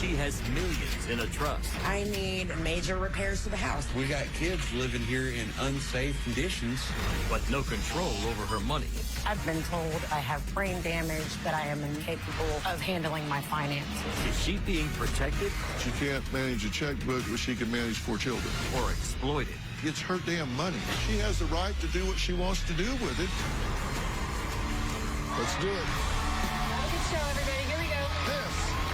She has millions in a trust. I need major repairs to the house. We got kids living here in unsafe conditions. But no control over her money. I've been told I have brain damage, that I am incapable of handling my finances. Is she being protected She can't manage a checkbook, but she can manage 4 children. or exploited? It's her damn money. She has the right to do what she wants to do with it. Let's do it. Have a good show, everybody. Here we go.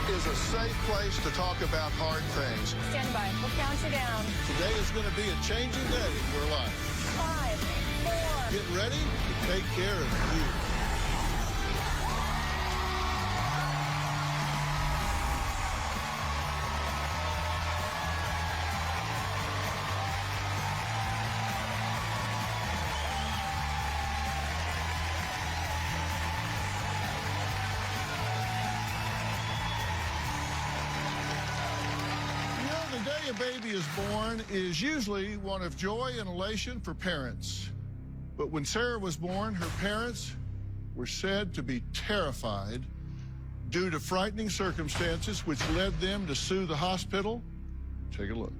This is a safe place to talk about hard things. Stand by. We'll count you down. Today is going to be a changing day in your life. 5, 4. Get ready to take care of you. The day a baby is born is usually one of joy and elation for parents. But when Sarah was born, her parents were said to be terrified due to frightening circumstances which led them to sue the hospital. Take a look.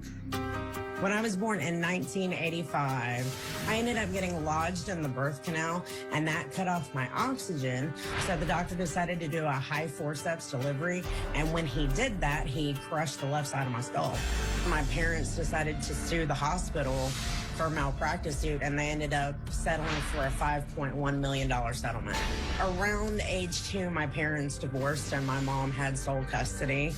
When I was born in 1985, I ended up getting lodged in the birth canal, and that cut off my oxygen. So the doctor decided to do a high forceps delivery, and when he did that, he crushed the left side of my skull. My parents decided to sue the hospital for a malpractice suit, and they ended up settling for a $5.1 million settlement. Around age 2, my parents divorced, and my mom had sole custody.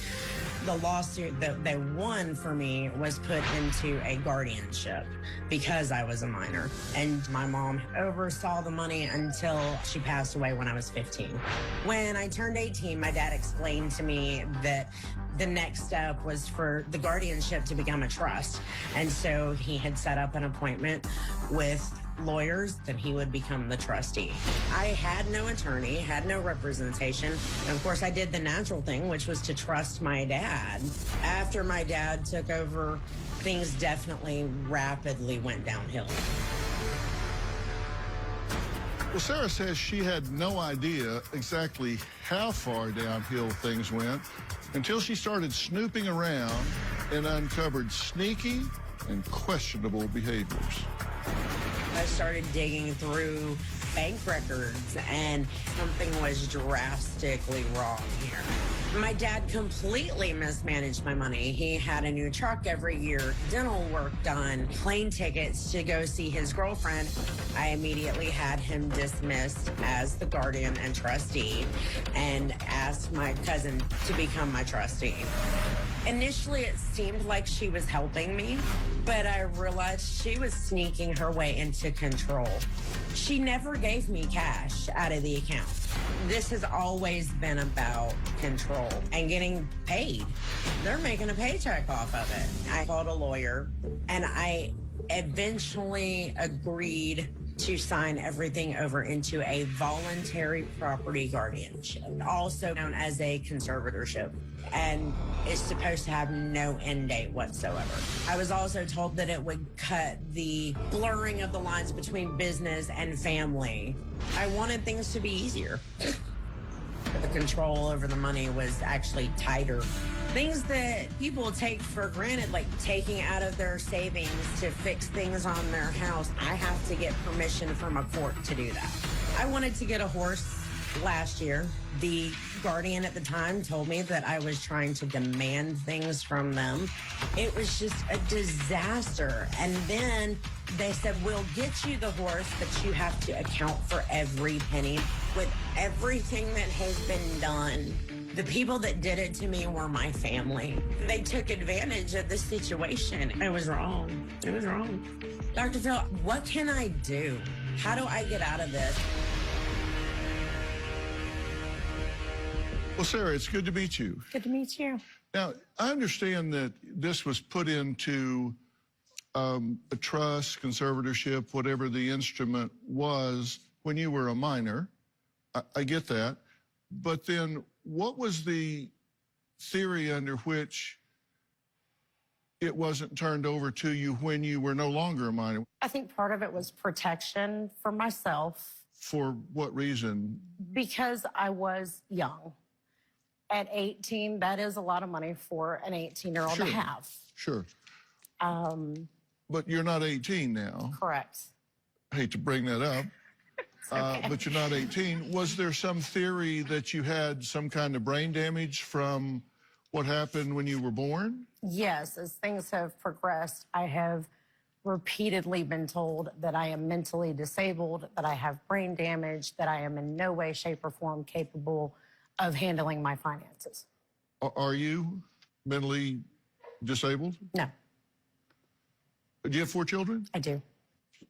The lawsuit that they won for me was put into a guardianship because I was a minor. And my mom oversaw the money until she passed away when I was 15. When I turned 18, my dad explained to me that the next step was for the guardianship to become a trust. And so he had set up an appointment with lawyers that he would become the trustee. I had no attorney, had no representation. And of course, I did the natural thing, which was to trust my dad. After my dad took over, things definitely rapidly went downhill. Well, Sarah says she had no idea exactly how far downhill things went until she started snooping around and uncovered sneaky and questionable behaviors. I started digging through bank records, and something was drastically wrong here. My dad completely mismanaged my money. He had a new truck every year, dental work done, plane tickets to go see his girlfriend. I immediately had him dismissed as the guardian and trustee and asked my cousin to become my trustee. Initially, it seemed like she was helping me, but I realized she was sneaking her way into control. She never gave me cash out of the account. This has always been about control and getting paid. They're making a paycheck off of it. I called a lawyer, and I eventually agreed to sign everything over into a voluntary property guardianship, also known as a conservatorship, and it's supposed to have no end date whatsoever. I was also told that it would cut the blurring of the lines between business and family. I wanted things to be easier. The control over the money was actually tighter. Things that people take for granted, like taking out of their savings to fix things on their house, I have to get permission from a court to do that. I wanted to get a horse last year. The guardian at the time told me that I was trying to demand things from them. It was just a disaster. And then they said, we'll get you the horse, but you have to account for every penny. With everything that has been done, the people that did it to me were my family. They took advantage of the situation. It was wrong. It was wrong. Dr. Phil, what can I do? How do I get out of this? Well, Sarah, it's good to meet you. Good to meet you. Now, I understand that this was put into a trust, conservatorship, whatever the instrument was, when you were a minor. I get that. But then what was the theory under which it wasn't turned over to you when you were no longer a minor? I think part of it was protection for myself. For what reason? Because I was young. At 18, that is a lot of money for an 18-year-old to Sure. have. Sure. But you're not 18 now. Correct. I hate to bring that up. Okay. But you're not 18. Was there some theory that you had some kind of brain damage from what happened when you were born? Yes, as things have progressed, I have repeatedly been told that I am mentally disabled, that I have brain damage, that I am in no way, shape, or form capable of handling my finances. Are you mentally disabled? No, Do you have 4 children? I do.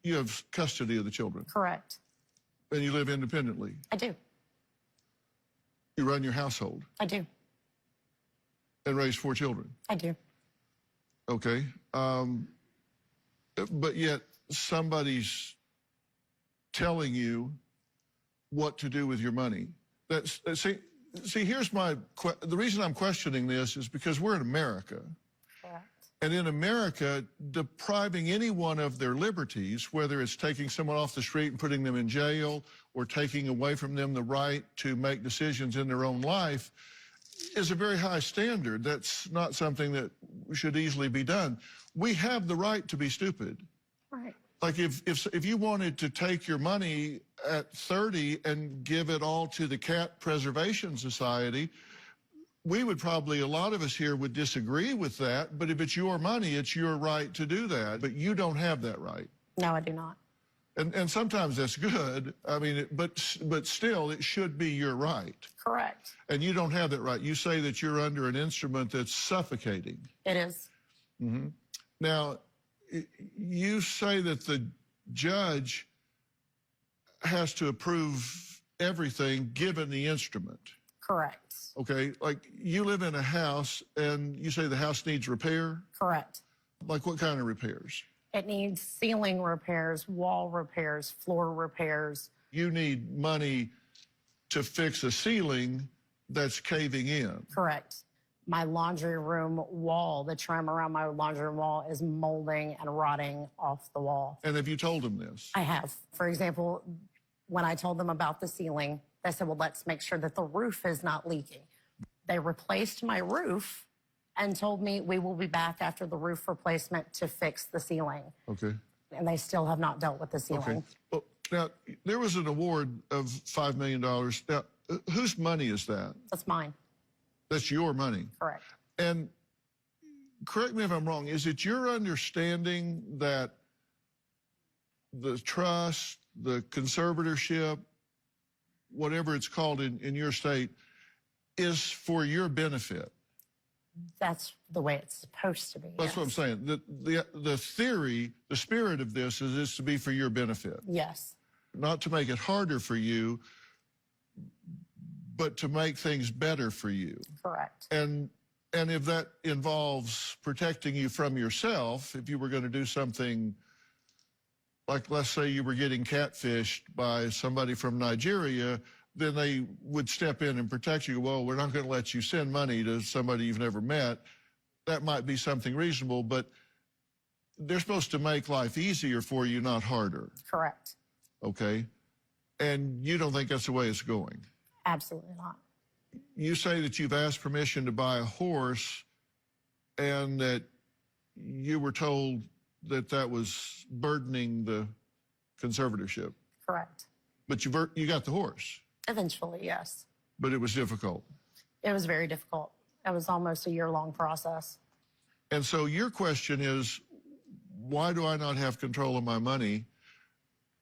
You have custody of the children, Correct. and you live independently. I do. You run your household I do. and raise 4 children. I do. Okay. But yet somebody's telling you what to do with your money. See, here's the reason I'm questioning this is because we're in America. Correct. And in America, depriving anyone of their liberties, whether it's taking someone off the street and putting them in jail or taking away from them the right to make decisions in their own life, is a very high standard. That's not something that should easily be done. We have the right to be stupid. Right. Like if you wanted to take your money at 30 and give it all to the Cat Preservation Society, we would probably, a lot of us here would disagree with that, but if it's your money, it's your right to do that. But you don't have that right. No, I do not. And sometimes that's good. I mean, but still, it should be your right. Correct. And you don't have that right. You say that you're under an instrument that's suffocating. It is. Mm-hmm. Now, you say that the judge has to approve everything given the instrument. Correct. Okay, like you live in a house and you say the house needs repair? Correct. Like what kind of repairs? It needs ceiling repairs, wall repairs, floor repairs. You need money to fix a ceiling that's caving in. Correct. My laundry room wall, the trim around my laundry room wall is molding and rotting off the wall. And have you told them this? I have. For example, when I told them about the ceiling, they said, well, let's make sure that the roof is not leaking. They replaced my roof and told me we will be back after the roof replacement to fix the ceiling. Okay. And they still have not dealt with the ceiling. Okay. Well, now, there was an award of $5 million. Now, whose money is that? That's mine. That's your money. Correct. And correct me if I'm wrong, is it your understanding that the trust, the conservatorship, whatever it's called in your state, is for your benefit? That's the way it's supposed to be. That's what I'm saying. The theory, the spirit of this is to be for your benefit. Yes. Not to make it harder for you, but to make things better for you. Correct. And if that involves protecting you from yourself, if you were going to do something like, let's say you were getting catfished by somebody from Nigeria, then they would step in and protect you. Well, we're not going to let you send money to somebody you've never met. That might be something reasonable, but they're supposed to make life easier for you, not harder. Correct. Okay? And you don't think that's the way it's going? Absolutely not. You say that you've asked permission to buy a horse and that you were told that that was burdening the conservatorship. Correct. But you got the horse. Eventually, yes. But it was difficult. It was very difficult. It was almost a year-long process. And so your question is, why do I not have control of my money?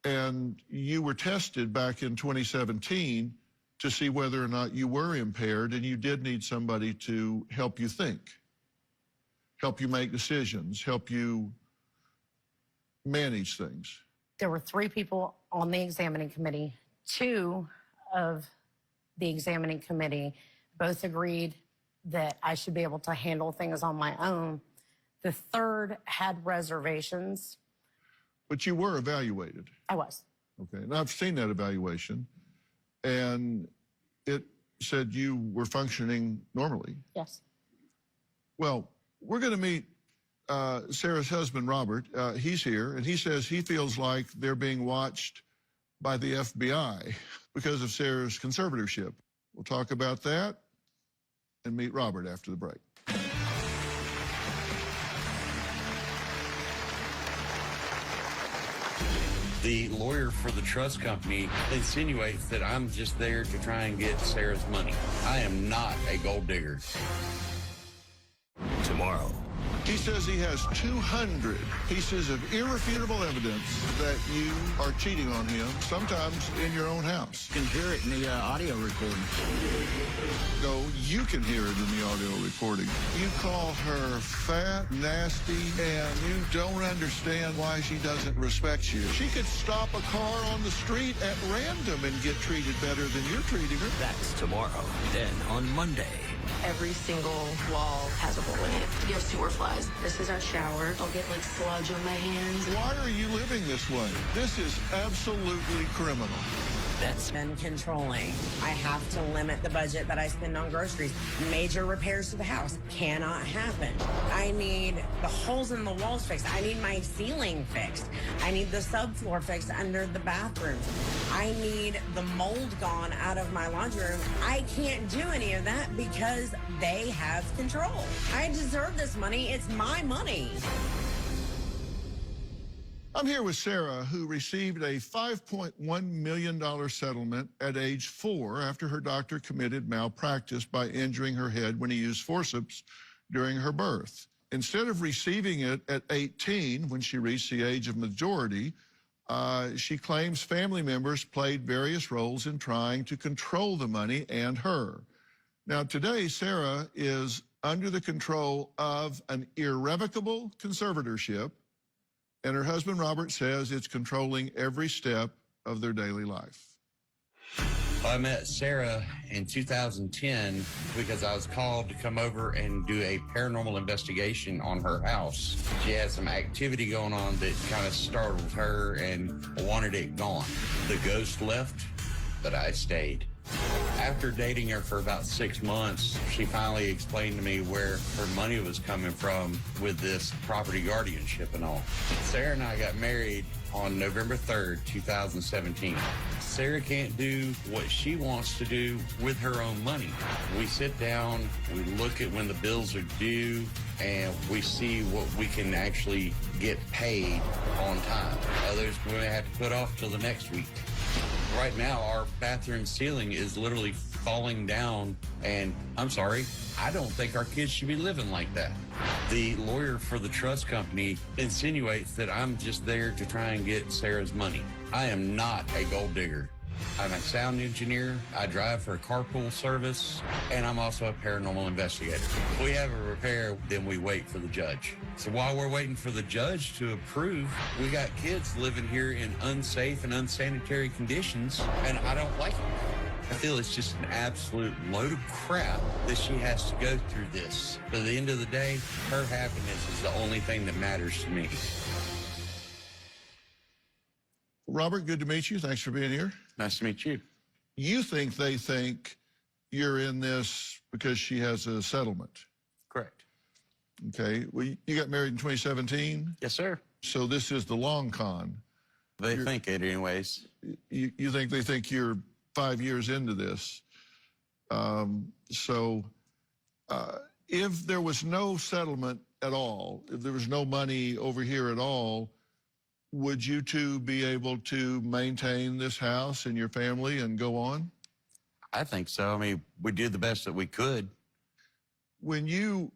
And you were tested back in 2017 to see whether or not you were impaired, and you did need somebody to help you think, help you make decisions, help you manage things. There were 3 people on the examining committee. 2 of the examining committee both agreed that I should be able to handle things on my own. The 3rd had reservations. But you were evaluated. I was. Okay, and I've seen that evaluation, and it said you were functioning normally. Yes. Well, we're going to meet Sarah's husband, Robert. He's here, and he says he feels like they're being watched by the FBI because of Sarah's conservatorship. We'll talk about that and meet Robert after the break. The lawyer for the trust company insinuates that I'm just there to try and get Sarah's money. I am not a gold digger. Tomorrow. He says he has 200 pieces of irrefutable evidence that you are cheating on him, sometimes in your own house. You can hear it in the audio recording. No, you can hear it in the audio recording. You call her fat, nasty, and you don't understand why she doesn't respect you. She could stop a car on the street at random and get treated better than you're treating her. That's tomorrow. Then on Monday. Every single wall has a hole in it. You have sewer flies. This is our shower. I'll get like sludge on my hands. Why are you living this way? This is absolutely criminal. That's Been controlling. I have to limit the budget that I spend on groceries. Major repairs to the house cannot happen. I need the holes in the walls fixed. I need my ceiling fixed. I need the subfloor fixed under the bathrooms. I need the mold gone out of my laundry room. I can't do any of that because they have control. I deserve this money. It's my money. I'm here with Sarah, who received a $5.1 million settlement at age 4 after her doctor committed malpractice by injuring her head when he used forceps during her birth. Instead of receiving it at 18, when she reached the age of majority, she claims family members played various roles in trying to control the money and her. Now, today, Sarah is under the control of an irrevocable conservatorship, and her husband, Robert, says it's controlling every step of their daily life. I met Sarah in 2010 because I was called to come over and do a paranormal investigation on her house. She had some activity going on that kind of startled her and wanted it gone. The ghost left, but I stayed. After dating her for about 6 months, she finally explained to me where her money was coming from with this property guardianship and all. Sarah and I got married on November 3rd, 2017. Sarah can't do what she wants to do with her own money. We sit down, we look at when the bills are due, and we see what we can actually get paid on time. Others we may have to put off till the next week. Right now, our bathroom ceiling is literally falling down, and I'm sorry, I don't think our kids should be living like that. The lawyer for the trust company insinuates that I'm just there to try and get Sarah's money. I am not a gold digger. I'm a sound engineer, I drive for a carpool service, and I'm also a paranormal investigator. If we have a repair, then we wait for the judge. So while we're waiting for the judge to approve, we got kids living here in unsafe and unsanitary conditions, and I don't like it. I feel it's just an absolute load of crap that she has to go through this. But at the end of the day, her happiness is the only thing that matters to me. Robert, good to meet you. Thanks for being here. Nice to meet you. You think they think you're in this because she has a settlement. Correct. Okay. Well, you got married in 2017, Yes, sir. so this is the long con. They think it anyways. You think they think you're 5 years into this. If there was no settlement at all, if there was no money over here at all, would you two be able to maintain this house and your family and go on? I think so. I mean, we did the best that we could. When you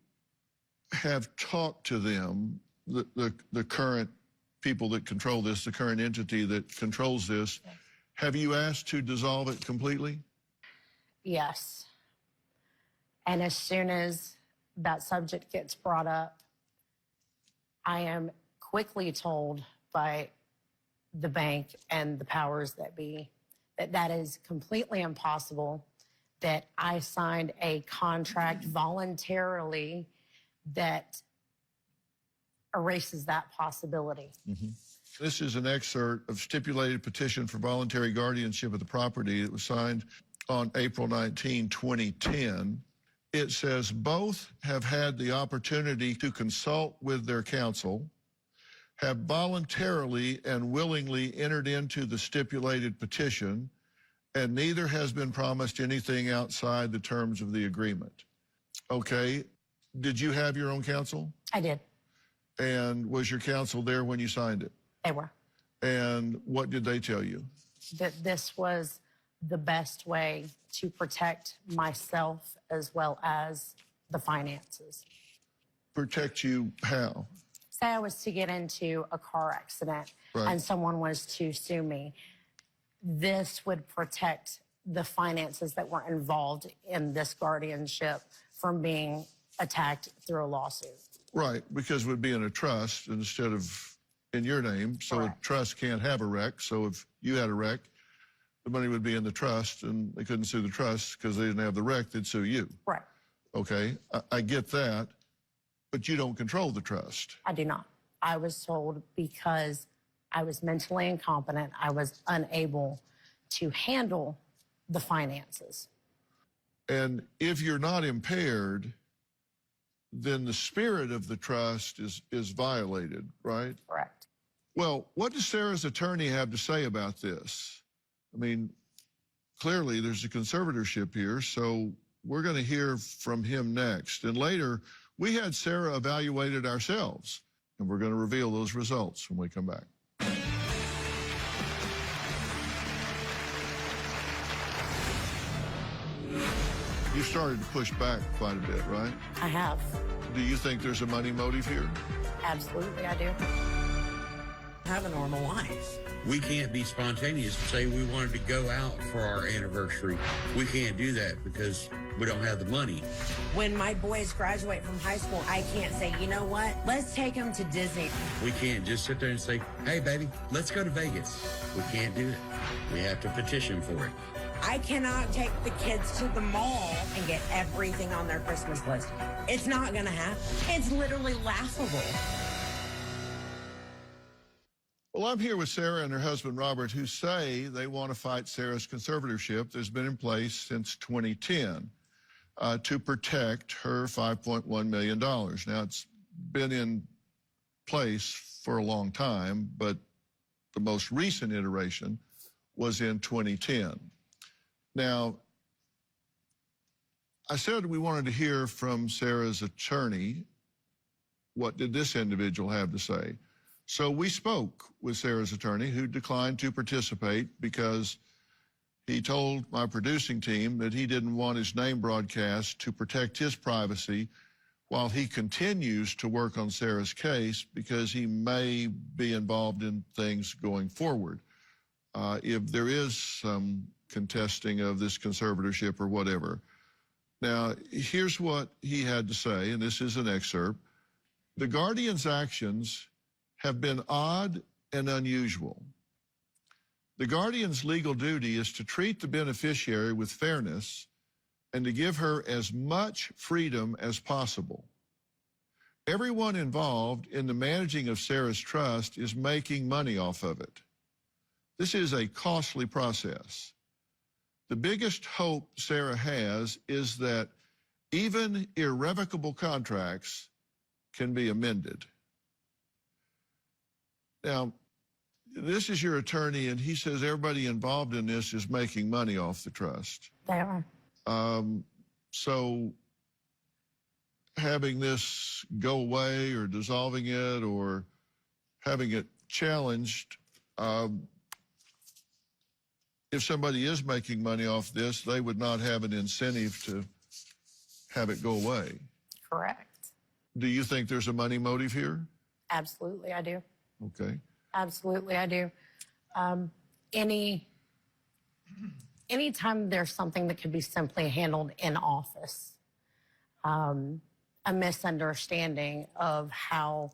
have talked to them, the current people that control this, the current entity that controls this, have you asked to dissolve it completely? Yes. And as soon as that subject gets brought up, I am quickly told by the bank and the powers that be that is completely impossible, that I signed a contract voluntarily that erases that possibility. This is an excerpt of stipulated petition for voluntary guardianship of the property that was signed on April 19, 2010. It says both have had the opportunity to consult with their counsel, have voluntarily and willingly entered into the stipulated petition, and neither has been promised anything outside the terms of the agreement. Okay. Did you have your own counsel? I did. And was your counsel there when you signed it? They were. And what did they tell you? That this was the best way to protect myself as well as the finances. Protect you how? Say I was to get into a car accident and someone was to sue me, this would protect the finances that were involved in this guardianship from being attacked through a lawsuit. Right, because it would be in a trust instead of in your name. So a trust can't have a wreck. So if you had a wreck, the money would be in the trust, and they couldn't sue the trust because they didn't have the wreck. They'd sue you. Right. Okay, I get that, but you don't control the trust. I do not. I was told because I was mentally incompetent, I was unable to handle the finances. And if you're not impaired, then the spirit of the trust is violated, right? Correct. Well, what does Sarah's attorney have to say about this? I mean, clearly there's a conservatorship here, so we're going to hear from him next. And later, we had Sarah evaluated ourselves, and we're going to reveal those results when we come back. You started to push back quite a bit, right? I have. Do you think there's a money motive here? Absolutely, I do. Have a normal life. We can't be spontaneous and say we wanted to go out for our anniversary. We can't do that because we don't have the money. When my boys graduate from high school, I can't say, you know what, let's take them to Disney. We can't just sit there and say, hey, baby, let's go to Vegas. We can't do it. We have to petition for it. I cannot take the kids to the mall and get everything on their Christmas list. It's not going to happen. It's literally laughable. Well, I'm here with Sarah and her husband, Robert, who say they want to fight Sarah's conservatorship that's been in place since 2010 to protect her $5.1 million. Now, it's been in place for a long time, but the most recent iteration was in 2010. Now, I said we wanted to hear from Sarah's attorney. What did this individual have to say? So we spoke with Sarah's attorney, who declined to participate because he told my producing team that he didn't want his name broadcast to protect his privacy while he continues to work on Sarah's case because he may be involved in things going forward. If there is some contesting of this conservatorship or whatever. Now, here's what he had to say, and this is an excerpt. The guardian's actions have been odd and unusual. The guardian's legal duty is to treat the beneficiary with fairness and to give her as much freedom as possible. Everyone involved in the managing of Sarah's trust is making money off of it. This is a costly process. The biggest hope Sarah has is that even irrevocable contracts can be amended. Now, this is your attorney, and he says everybody involved in this is making money off the trust. They are. So having this go away or dissolving it or having it challenged, if somebody is making money off this, they would not have an incentive to have it go away. Correct. Do you think there's a money motive here? Absolutely, I do. Okay. Absolutely, I do. Anytime there's something that could be simply handled in office, a misunderstanding of how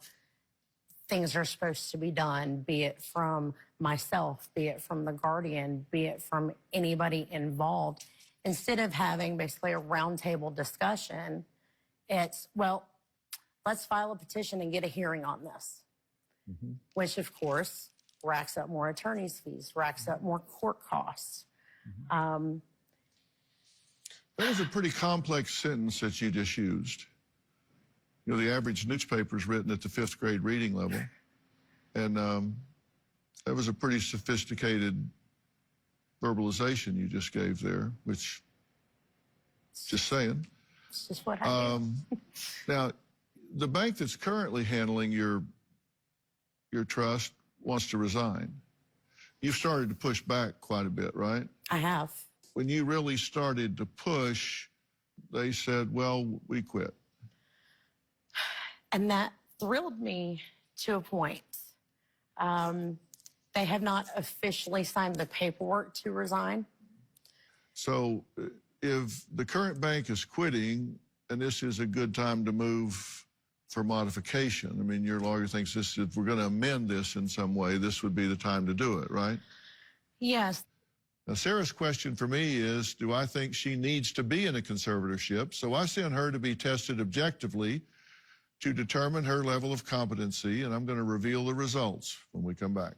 things are supposed to be done, be it from myself, be it from the guardian, be it from anybody involved, instead of having basically a roundtable discussion, it's, well, let's file a petition and get a hearing on this. Which, of course, racks up more attorney's fees, racks up more court costs. That was a pretty complex sentence that you just used. You know, the average newspaper is written at the 5th grade reading level. And that was a pretty sophisticated verbalization you just gave there, which, just saying. It's just what I do. Now, the bank that's currently handling your trust wants to resign. You've started to push back quite a bit, right? I have. When you really started to push, they said, well, we quit. And that thrilled me to a point. They have not officially signed the paperwork to resign. So if the current bank is quitting, and this is a good time to move for modification, I mean, your lawyer thinks this, if we're going to amend this in some way, this would be the time to do it, right? Yes. Now, Sarah's question for me is, do I think she needs to be in a conservatorship? So I sent her to be tested objectively to determine her level of competency, and I'm going to reveal the results when we come back.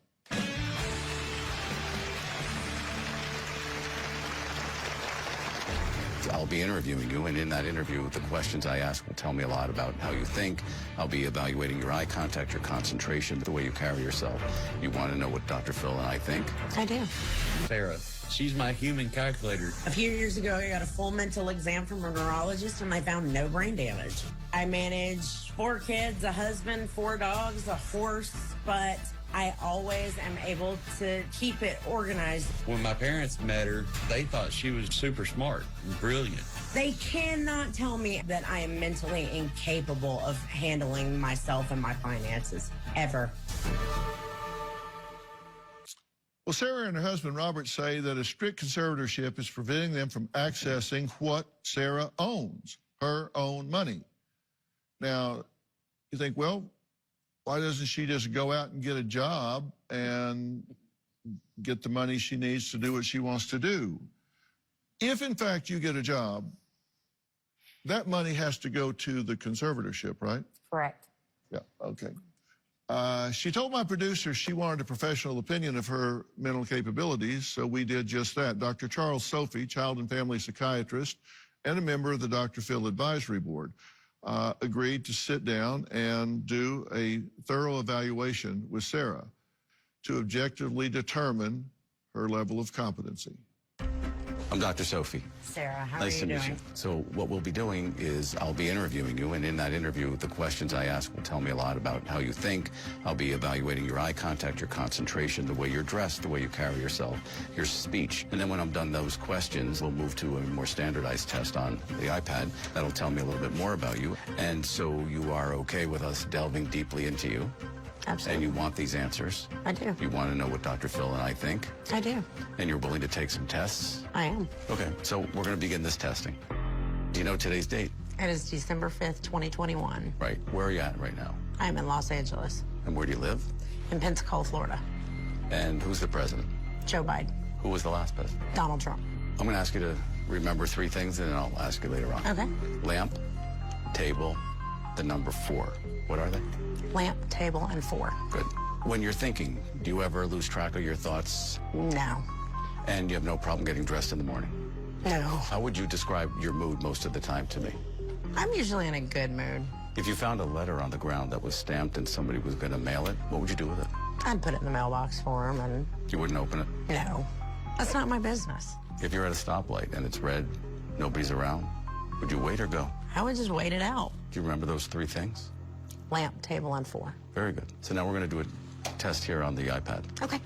I'll be interviewing you, and in that interview, the questions I ask will tell me a lot about how you think. I'll be evaluating your eye contact, your concentration, the way you carry yourself. You want to know what Dr. Phil and I think? I do. Sarah, she's my human calculator. A few years ago, I got a full mental exam from a neurologist, and I found no brain damage. I manage 4 kids, a husband, 4 dogs, a horse, but I always am able to keep it organized. When my parents met her, they thought she was super smart and brilliant. They cannot tell me that I am mentally incapable of handling myself and my finances, ever. Well, Sarah and her husband Robert say that a strict conservatorship is preventing them from accessing what Sarah owns, her own money. Now, you think, well, why doesn't she just go out and get a job and get the money she needs to do what she wants to do? If, in fact, you get a job, that money has to go to the conservatorship, right? Correct. Yeah, okay. She told my producer she wanted a professional opinion of her mental capabilities, so we did just that. Dr. Charles Sophie, child and family psychiatrist and a member of the Dr. Phil Advisory Board, agreed to sit down and do a thorough evaluation with Sarah to objectively determine her level of competency. I'm Dr. Sophie. Sarah, how Nice are to you meet doing? you. So what we'll be doing is I'll be interviewing you, and in that interview, the questions I ask will tell me a lot about how you think. I'll be evaluating your eye contact, your concentration, the way you're dressed, the way you carry yourself, your speech. And then when I'm done those questions, we'll move to a more standardized test on the iPad. That'll tell me a little bit more about you. And so you are okay with us delving deeply into you? Absolutely. And you want these answers? I do. You want to know what Dr. Phil and I think? I do. And you're willing to take some tests? I am. Okay, so we're going to begin this testing. Do you know today's date? It is December 5th, 2021. Right. Where are you at right now? I'm in Los Angeles, And where do you live? in Pensacola, Florida. And who's the president? Joe Biden, Who was the last president? Donald Trump. I'm going to ask you to remember 3 things, and then I'll ask you later on. Okay. Lamp, table, the number 4. What are they? Lamp, table, and 4. Good. When you're thinking, do you ever lose track of your thoughts? No. And you have no problem getting dressed in the morning? No. How would you describe your mood most of the time to me? I'm usually in a good mood. If you found a letter on the ground that was stamped and somebody was going to mail it, what would you do with it? I'd put it in the mailbox for him, and You wouldn't open it? no. That's not my business. If you're at a stoplight and it's red, nobody's around, would you wait or go? I would just wait it out. Do you remember those 3 things? Lamp, table, and 4. Very good. So now we're going to do a test here on the iPad. Okay.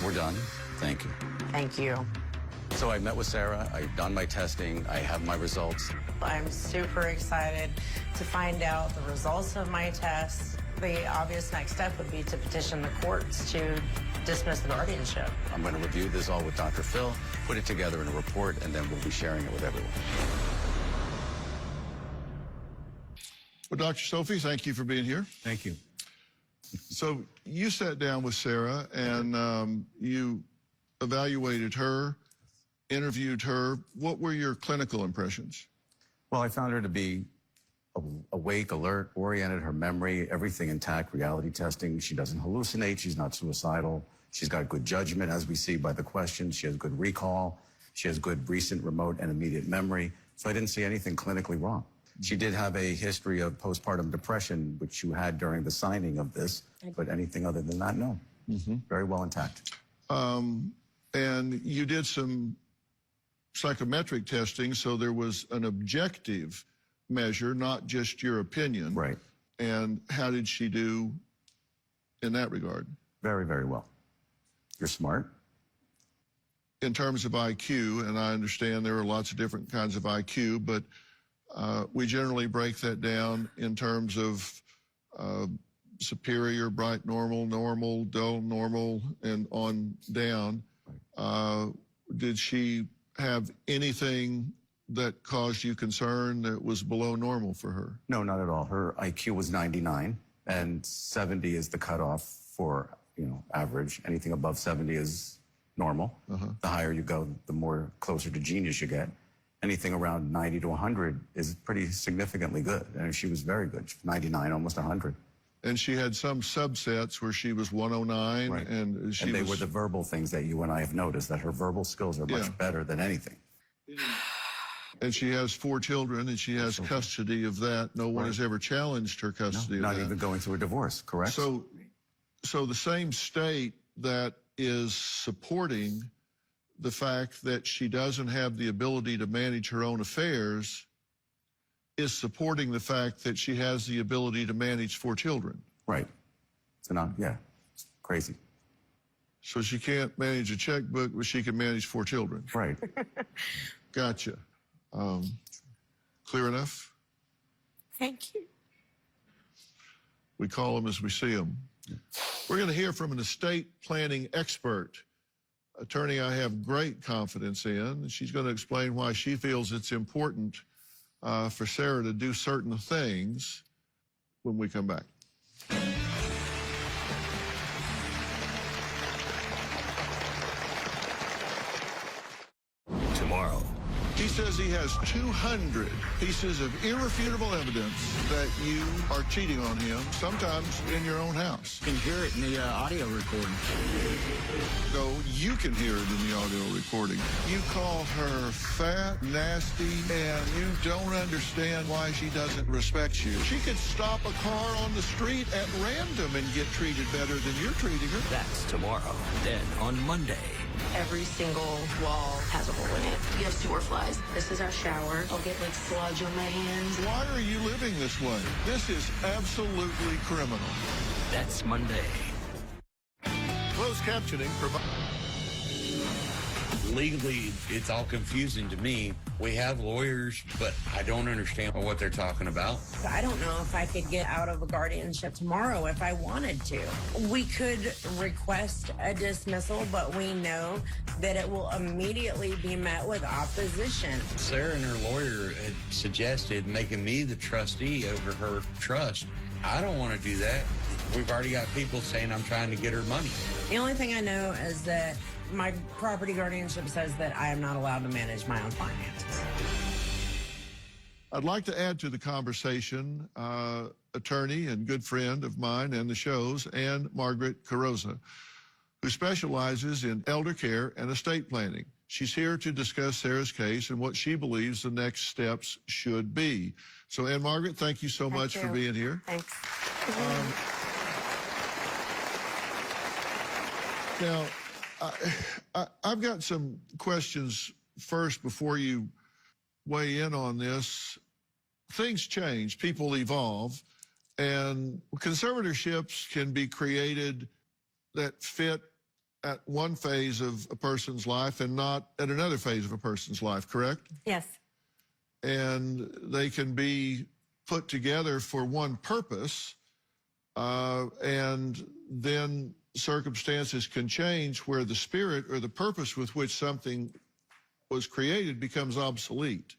We're done. Thank you. Thank you. So I met with Sarah. I've done my testing. I have my results. I'm super excited to find out the results of my test. The obvious next step would be to petition the courts to dismiss the guardianship. I'm going to review this all with Dr. Phil, put it together in a report, and then we'll be sharing it with everyone. Well, Dr. Sophie, thank you for being here. Thank you. So you sat down with Sarah and you evaluated her, interviewed her. What were your clinical impressions? Well, I found her to be awake, alert, oriented, her memory, everything intact, reality testing. She doesn't hallucinate. She's not suicidal. She's got good judgment, as we see by the questions. She has good recall. She has good recent, remote, and immediate memory. So I didn't see anything clinically wrong. She did have a history of postpartum depression, which you had during the signing of this, but anything other than that, no. Very well intact. And you did some psychometric testing, so there was an objective measure, not just your opinion. Right. And how did she do in that regard? Very, very well. You're smart. In terms of IQ, and I understand there are lots of different kinds of IQ, but we generally break that down in terms of superior, bright, normal, normal, dull, normal, and on down. Did she have anything that caused you concern that was below normal for her? No, not at all. Her IQ was 99, and 70 is the cutoff for, average. Anything above 70 is normal. The higher you go, the more closer to genius you get. Anything around 90 to 100 is pretty significantly good. And she was very good. 99, almost 100. And she had some subsets where she was 109. Right. And they were the verbal things that you and I have noticed, that her verbal skills are much better than anything. And she has 4 children, and she has custody of that. No one has ever challenged her custody of that. Not even going through a divorce, correct? So the same state that is supporting the fact that she doesn't have the ability to manage her own affairs is supporting the fact that she has the ability to manage 4 children. Right. So now, it's crazy. So she can't manage a checkbook, but she can manage 4 children. Right. Gotcha. Clear enough? Thank you. We call them as we see them. We're going to hear from an estate planning expert, attorney I have great confidence in. She's going to explain why she feels it's important for Sarah to do certain things when we come back. Tomorrow. He says he has 200 pieces of irrefutable evidence that you are cheating on him, sometimes in your own house. You can hear it in the audio recording. So you can hear it in the audio recording. You call her fat, nasty, and you don't understand why she doesn't respect you. She could stop a car on the street at random and get treated better than you're treating her. That's tomorrow. Then on Monday. Every single wall has a hole in it. We have sewer flies. This is our shower. I'll get sludge on my hands. Why are you living this way? This is absolutely criminal. That's Monday. Closed captioning provides. Legally, it's all confusing to me. We have lawyers, but I don't understand what they're talking about. I don't know if I could get out of a guardianship tomorrow if I wanted to. We could request a dismissal, but we know that it will immediately be met with opposition. Sarah and her lawyer had suggested making me the trustee over her trust. I don't want to do that. We've already got people saying I'm trying to get her money. The only thing I know is that my property guardianship says that I am not allowed to manage my own finances. I'd like to add to the conversation attorney and good friend of mine and the show's, Ann Margaret Carrozza, who specializes in elder care and estate planning. She's here to discuss Sarah's case and what she believes the next steps should be. So, Ann Margaret, thank you so much for being here. Thanks. Now, I've got some questions first before you weigh in on this. Things change, people evolve, and conservatorships can be created that fit at one phase of a person's life and not at another phase of a person's life, correct? Yes. And they can be put together for one purpose, and then circumstances can change where the spirit or the purpose with which something was created becomes obsolete.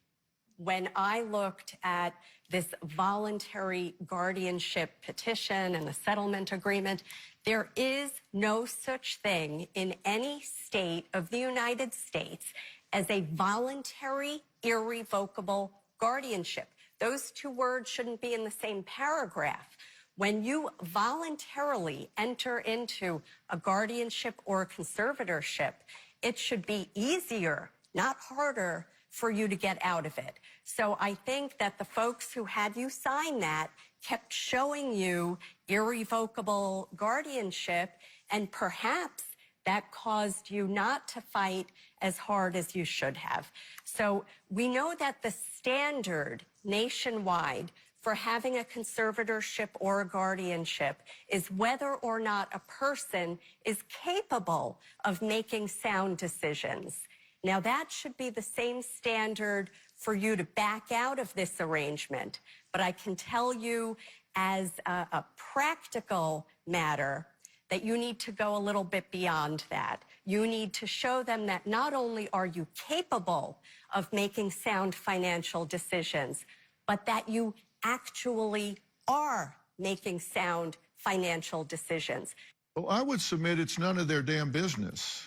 When I looked at this voluntary guardianship petition and the settlement agreement, there is no such thing in any state of the United States as a voluntary, irrevocable guardianship. Those two words shouldn't be in the same paragraph. When you voluntarily enter into a guardianship or a conservatorship, it should be easier not harder, for you to get out of it. So I think that the folks who had you sign that kept showing you irrevocable guardianship, and perhaps that caused you not to fight as hard as you should have. So we know that the standard nationwide for having a conservatorship or a guardianship is whether or not a person is capable of making sound decisions. Now, that should be the same standard for you to back out of this arrangement. But I can tell you as a practical matter that you need to go a little bit beyond that. You need to show them that not only are you capable of making sound financial decisions, but that you actually are making sound financial decisions. Well, I would submit it's none of their damn business.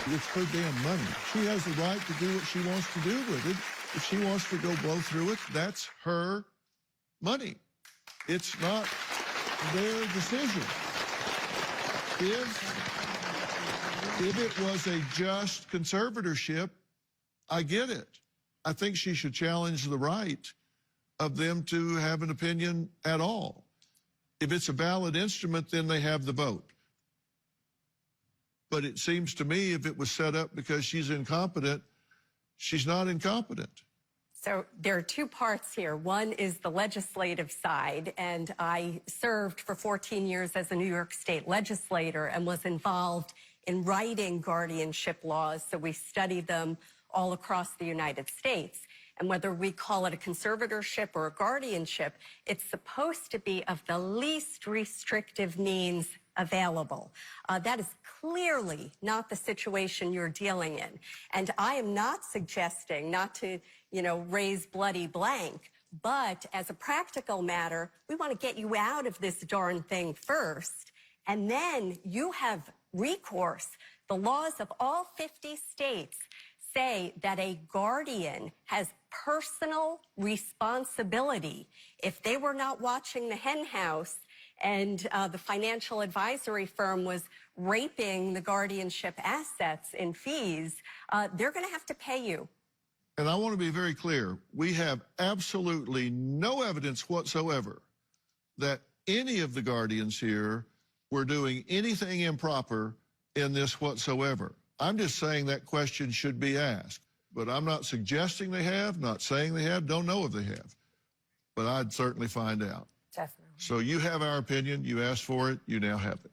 It's her damn money. She has the right to do what she wants to do with it. If she wants to go blow through it, that's her money. It's not their decision. If it was a just conservatorship, I get it. I think she should challenge the right of them to have an opinion at all. If it's a valid instrument, then they have the vote. But it seems to me if it was set up because she's incompetent, she's not incompetent. So there are two parts here. One is the legislative side, and I served for 14 years as a New York State legislator and was involved in writing guardianship laws, so we studied them all across the United States. And whether we call it a conservatorship or a guardianship, it's supposed to be of the least restrictive means available. That is clearly not the situation you're dealing in. And I am not suggesting not to, raise bloody blank, but as a practical matter, we want to get you out of this darn thing first, and then you have recourse. The laws of all 50 states say that a guardian has personal responsibility. If they were not watching the hen house and the financial advisory firm was raping the guardianship assets in fees, they're going to have to pay you. And I want to be very clear. We have absolutely no evidence whatsoever that any of the guardians here were doing anything improper in this whatsoever. I'm just saying that question should be asked. But I'm not suggesting they have, not saying they have, don't know if they have. But I'd certainly find out. Definitely. So you have our opinion. You asked for it. You now have it.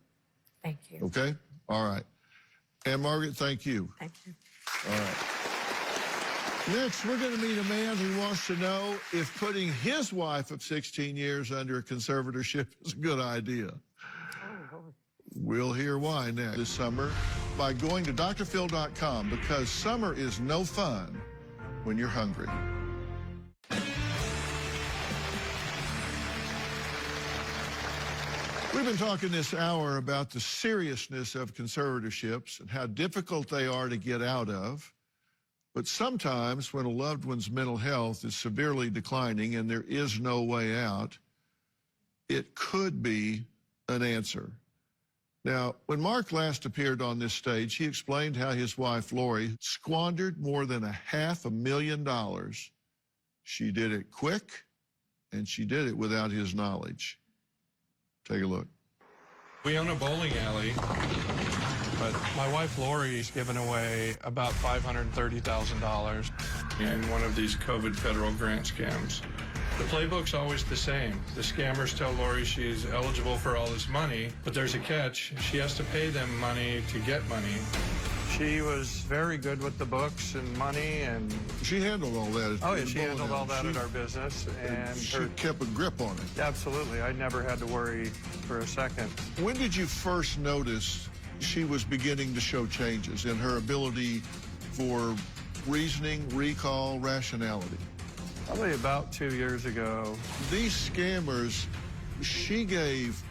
Thank you. Okay? All right. And Margaret, thank you. Thank you. All right. Next, we're going to meet a man who wants to know if putting his wife of 16 years under a conservatorship is a good idea. We'll hear why next this summer by going to drphil.com, because summer is no fun when you're hungry. We've been talking this hour about the seriousness of conservatorships and how difficult they are to get out of. But sometimes when a loved one's mental health is severely declining and there is no way out, it could be an answer. Now, when Mark last appeared on this stage, he explained how his wife, Lori, squandered more than $500,000. She did it quick, and she did it without his knowledge. Take a look. We own a bowling alley, but my wife Lori's given away about $530,000 in one of these COVID federal grant scams. The playbook's always the same. The scammers tell Lori she's eligible for all this money, but there's a catch. She has to pay them money to get money. She was very good with the books and money, and she handled all that. Oh yeah, she handled all that at our business, and she kept a grip on it. Absolutely, I never had to worry for a second. When did you first notice she was beginning to show changes in her ability for reasoning, recall, rationality? Probably about 2 years ago. These scammers, she gave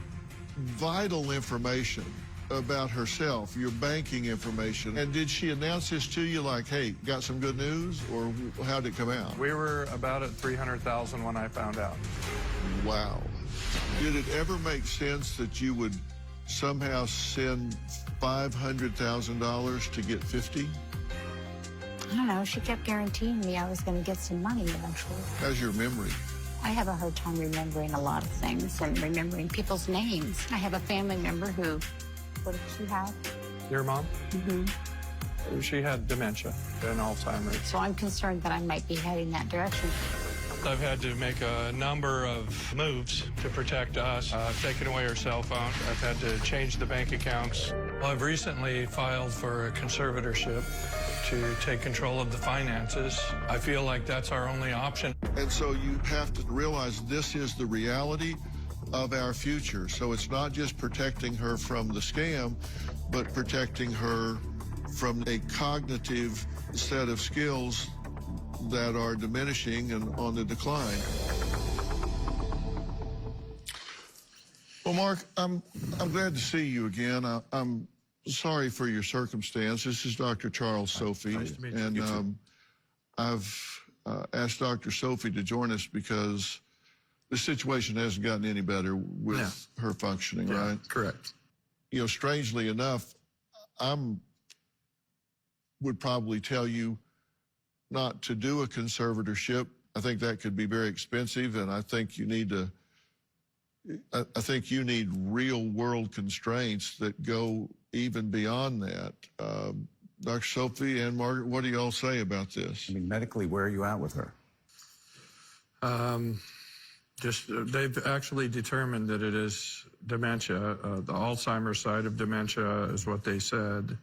vital information about herself, your banking information. And did she announce this to you like, hey, got some good news, or how did it come out? We were about at $300,000 when I found out. Wow. Did it ever make sense that you would somehow send $500,000 to get 50? I don't know. She kept guaranteeing me I was going to get some money eventually. How's your memory? I have a hard time remembering a lot of things and remembering people's names. I have a family member who, what did she have? Your mom? Mm-hmm. She had dementia and Alzheimer's. So I'm concerned that I might be heading that direction. I've had to make a number of moves to protect us. I've taken away her cell phone. I've had to change the bank accounts. I've recently filed for a conservatorship to take control of the finances. I feel like that's our only option. And so you have to realize this is the reality of our future. So it's not just protecting her from the scam, but protecting her from a cognitive set of skills that are diminishing and on the decline. Well, Mark, I'm glad to see you again. I'm sorry for your circumstance. This is Dr. Charles Sophie, Nice to meet you. and You too. I've asked Dr. Sophie to join us because the situation hasn't gotten any better with her functioning, right? Correct. You know, strangely enough, would probably tell you not to do a conservatorship. I think that could be very expensive, and I think you need to. I think you need real-world constraints that go even beyond that. Dr. Sophie and Margaret, what do you all say about this? I mean, medically, where are you at with her? They've actually determined that it is dementia. The Alzheimer's side of dementia is what they said.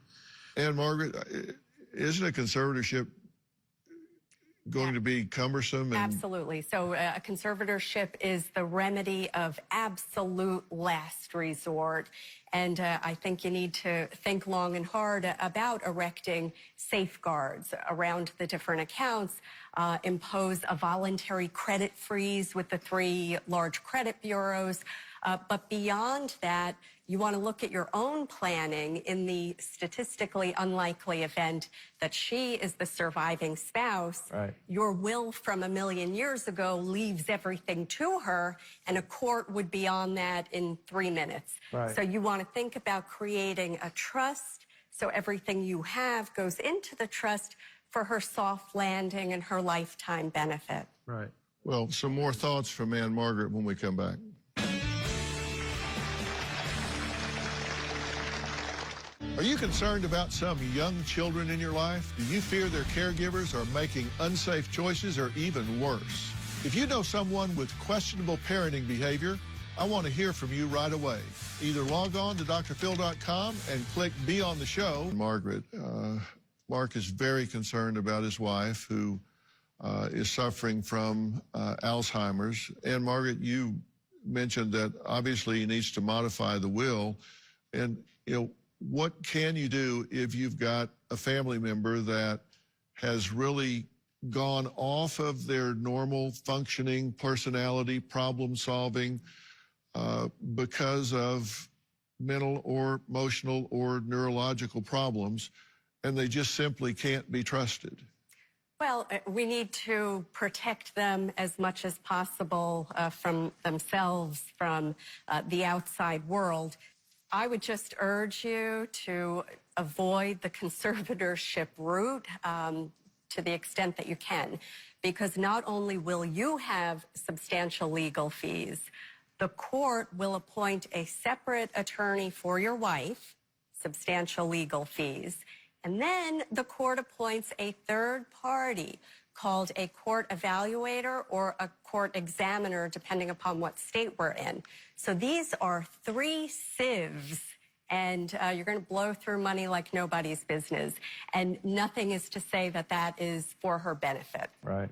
And Margaret, isn't a conservatorship going to be cumbersome? Absolutely. So a conservatorship is the remedy of absolute last resort. And I think you need to think long and hard about erecting safeguards around the different accounts, impose a voluntary credit freeze with the 3 large credit bureaus. But beyond that, you want to look at your own planning in the statistically unlikely event that she is the surviving spouse. Right. Your will from a million years ago leaves everything to her, and a court would be on that in 3 minutes. Right. So you want to think about creating a trust so everything you have goes into the trust for her soft landing and her lifetime benefit. Right. Well, some more thoughts from Ann Margaret when we come back. Are you concerned about some young children in your life? Do you fear their caregivers are making unsafe choices or even worse? If you know someone with questionable parenting behavior, I want to hear from you right away. Either log on to drphil.com and click Be on the Show. Margaret, Mark is very concerned about his wife who is suffering from Alzheimer's. And Margaret, you mentioned that obviously he needs to modify the will. And, you know, what can you do if you've got a family member that has really gone off of their normal functioning personality, problem solving, because of mental or emotional or neurological problems, and they just simply can't be trusted? Well, we need to protect them as much as possible from themselves, from the outside world. I would just urge you to avoid the conservatorship route to the extent that you can, because not only will you have substantial legal fees, the court will appoint a separate attorney for your wife, substantial legal fees, and then the court appoints a third party called a court evaluator or a court examiner, depending upon what state we're in. So these are 3 sieves, and you're going to blow through money like nobody's business. And nothing is to say that that is for her benefit. Right.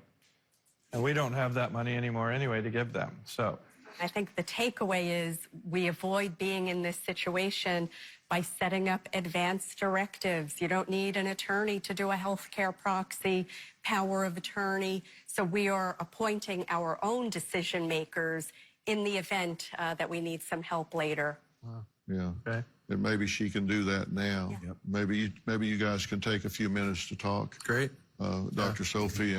And we don't have that money anymore anyway to give them, so. I think the takeaway is we avoid being in this situation by setting up advanced directives. You don't need an attorney to do a healthcare proxy, power of attorney. So we are appointing our own decision makers in the event that we need some help later. Yeah. Okay. And maybe she can do that now. Yep. Maybe you guys can take a few minutes to talk. Great. Dr. Sophie